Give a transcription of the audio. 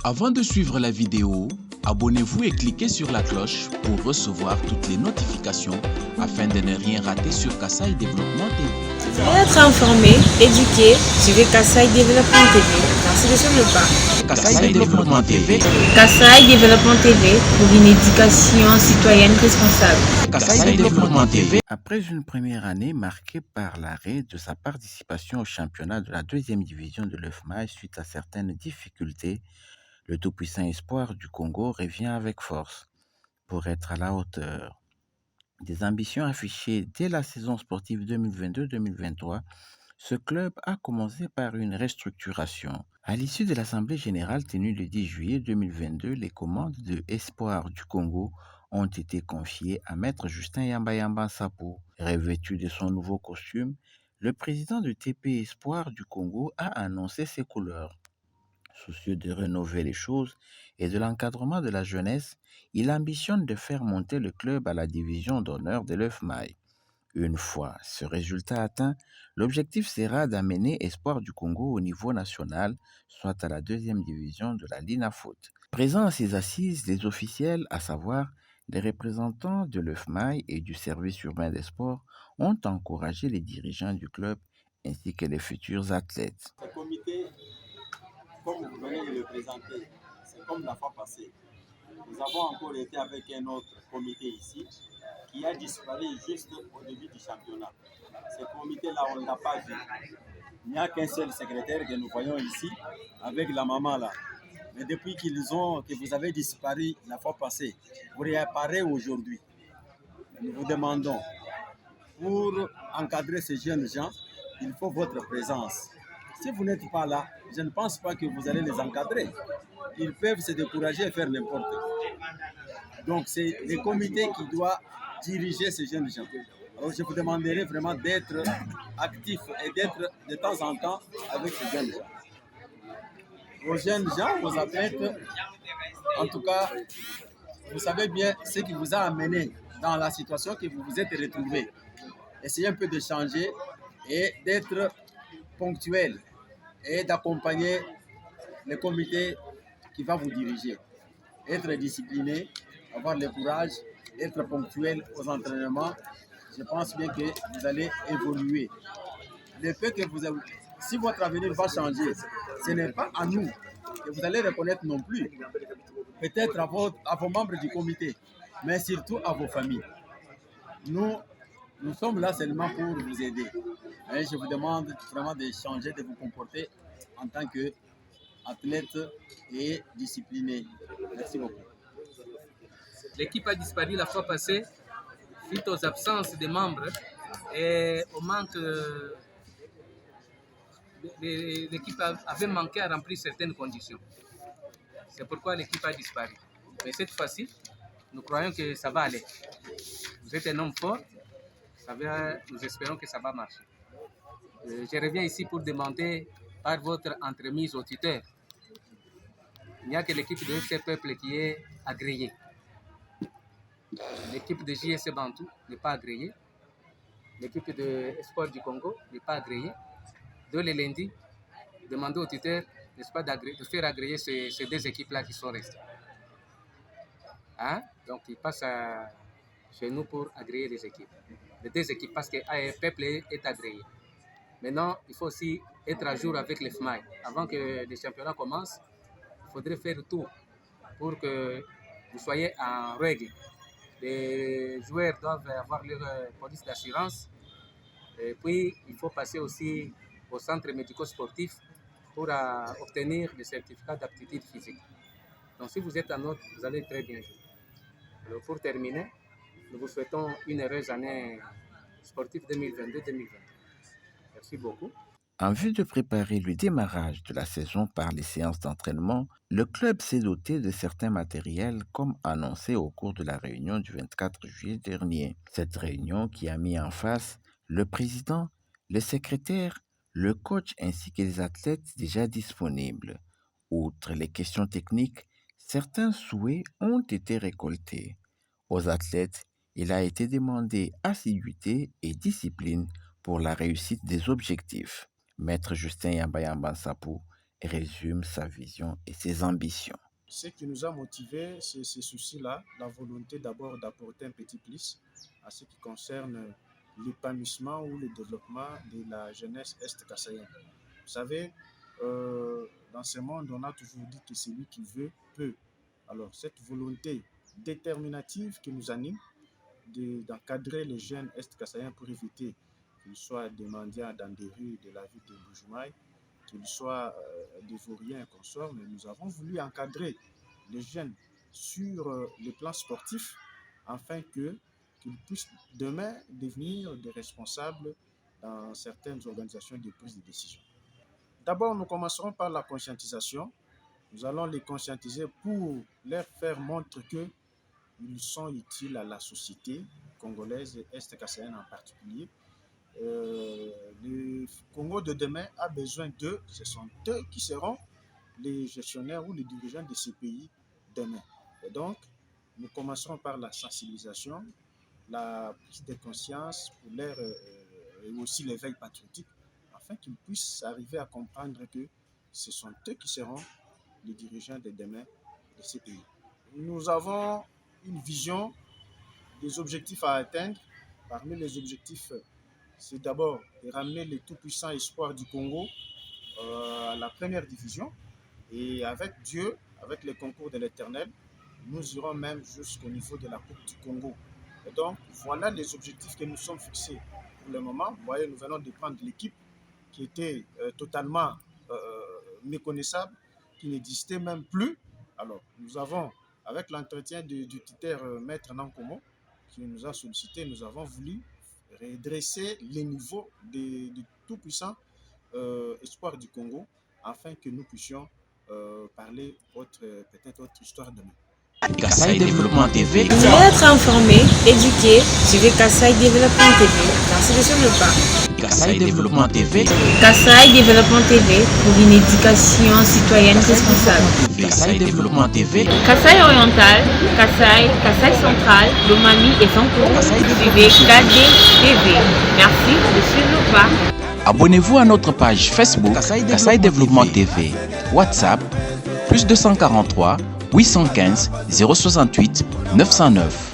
Avant de suivre la vidéo, abonnez-vous et cliquez sur la cloche pour recevoir toutes les notifications afin de ne rien rater sur Kassaï Développement TV. Pour être informé, éduqué, suivez Kassaï Développement TV. Merci de suivre le pas. Kassaï Développement TV. Kassaï Développement TV pour une éducation citoyenne responsable. Kassaï Développement TV. Après une première année marquée par l'arrêt de sa participation au championnat de la deuxième division de l'UFMAI suite à certaines difficultés, le tout-puissant espoir du Congo revient avec force pour être à la hauteur des ambitions affichées dès la saison sportive 2022-2023. Ce club a commencé par une restructuration. À l'issue de l'Assemblée générale tenue le 10 juillet 2022, les commandes de Espoir du Congo ont été confiées à Maître Justin Yamba Sapou. Revêtu de son nouveau costume, le président du TP Espoir du Congo a annoncé ses couleurs. Soucieux de rénover les choses et de l'encadrement de la jeunesse, il ambitionne de faire monter le club à la division d'honneur de l'UFMAI. Une fois ce résultat atteint, l'objectif sera d'amener Espoir du Congo au niveau national, soit à la deuxième division de la LINAFOOT. Présents à ces assises, les officiels, à savoir les représentants de l'UFMAI et du service urbain des sports, ont encouragé les dirigeants du club ainsi que les futurs athlètes. Ce comité, comme vous venez de le présenter, c'est comme la fois passée. Nous avons encore été avec un autre comité ici qui a disparu juste au début du championnat. Ce comité-là, on ne l'a pas vu. Il n'y a qu'un seul secrétaire que nous voyons ici avec la maman là. Mais depuis que vous avez disparu la fois passée, vous réapparez aujourd'hui. Nous vous demandons, pour encadrer ces jeunes gens, il faut votre présence. Si vous n'êtes pas là, je ne pense pas que vous allez les encadrer. Ils peuvent se décourager et faire n'importe quoi. Donc, c'est le comité qui doit diriger ces jeunes gens. Alors, je vous demanderai vraiment d'être actif et d'être de temps en temps avec ces jeunes gens. Aux jeunes gens, aux athlètes, en tout cas, vous savez bien ce qui vous a amené dans la situation que vous vous êtes retrouvés. Essayez un peu de changer et d'être ponctuel et d'accompagner le comité qui va vous diriger. Être discipliné, avoir le courage, être ponctuel aux entraînements, je pense bien que vous allez évoluer. Le fait que si votre avenir va changer, ce n'est pas à nous que vous allez reconnaître non plus. Peut-être à vos membres du comité, mais surtout à vos familles. Nous sommes là seulement pour vous aider. Et je vous demande vraiment de changer, de vous comporter en tant qu'athlète et discipliné. Merci beaucoup. L'équipe a disparu la fois passée suite aux absences des membres et au manque. L'équipe avait manqué à remplir certaines conditions. C'est pourquoi l'équipe a disparu. Mais cette fois-ci, nous croyons que ça va aller. Vous êtes un homme fort, nous espérons que ça va marcher. Je reviens ici pour demander par votre entremise au tuteur. Il n'y a que l'équipe de FC Peuple qui est agréée. L'équipe de JS Bantou n'est pas agréée. L'équipe de Espoir du Congo n'est pas agréée. De le lundi, demandez au tuteur, n'est-ce pas, de faire agréer ces deux équipes-là qui sont restées. Hein? Donc, il passe chez nous pour agréer les équipes. Les deux équipes, parce que Peuple est agréé. Maintenant, il faut aussi être à jour avec les FMAI. Avant que les championnats commencent, il faudrait faire tout pour que vous soyez en règle. Les joueurs doivent avoir leur police d'assurance. Et puis, il faut passer aussi au centre médico-sportif pour obtenir le certificat d'aptitude physique. Donc, si vous êtes en ordre, vous allez très bien jouer. Alors, pour terminer, nous vous souhaitons une heureuse année sportive 2022-2023. Merci beaucoup. En vue de préparer le démarrage de la saison par les séances d'entraînement, le club s'est doté de certains matériels comme annoncé au cours de la réunion du 24 juillet dernier. Cette réunion qui a mis en face le président, le secrétaire, le coach ainsi que les athlètes déjà disponibles. Outre les questions techniques, certains souhaits ont été récoltés. Aux athlètes, il a été demandé assiduité et discipline pour la réussite des objectifs. Maître Justin Yamba Sapou résume sa vision et ses ambitions. Ce qui nous a motivés, c'est ces soucis-là, la volonté d'abord d'apporter un petit plus à ce qui concerne l'épanouissement ou le développement de la jeunesse est-kassaïenne. Vous savez, dans ce monde, on a toujours dit que celui qui veut, peut. Alors, cette volonté déterminative qui nous anime d'encadrer les jeunes est-kassaïens pour éviter qu'ils soient des mendiants dans des rues de la ville de Mbuji-Mayi, qu'ils soient des vauriens et consorts, mais nous avons voulu encadrer les jeunes sur le plan sportif afin qu'ils puissent demain devenir des responsables dans certaines organisations de prise de décision. D'abord, nous commencerons par la conscientisation. Nous allons les conscientiser pour leur faire montre qu'ils sont utiles à la société congolaise et est-kassaïenne en particulier. Le Congo de demain a besoin d'eux. Ce sont eux qui seront les gestionnaires ou les dirigeants de ces pays demain. Et donc, nous commencerons par la sensibilisation, la prise de conscience pour leur, et aussi l'éveil patriotique, afin qu'ils puissent arriver à comprendre que ce sont eux qui seront les dirigeants de demain de ces pays. Nous avons une vision des objectifs à atteindre. Parmi les objectifs, c'est d'abord de ramener les tout-puissants espoirs du Congo à la première division. Et avec Dieu, avec les concours de l'Éternel, nous irons même jusqu'au niveau de la Coupe du Congo. Et donc, voilà les objectifs que nous sommes fixés pour le moment. Vous voyez, nous venons de prendre l'équipe qui était totalement méconnaissable, qui n'existait même plus. Alors, nous avons, avec l'entretien du tuteur Maître Nankomo, qui nous a sollicité, nous avons voulu redresser les niveaux des tout-puissants espoirs du Congo afin que nous puissions parler peut-être autre histoire demain. Kasaï Développement TV. Vous allez être informé, éduqué, suivez Kasaï Développement TV. Merci de suivre le pas. Kasaï Développement TV. Kasaï Développement TV pour une éducation citoyenne responsable. Kasaï Développement TV. Kasaï Oriental, Kasaï Central, Lomami et Sankourou. Suivez KD TV. Merci de suivre le pas. Abonnez-vous à notre page Facebook Kasaï Développement TV. WhatsApp +243 815 068 909.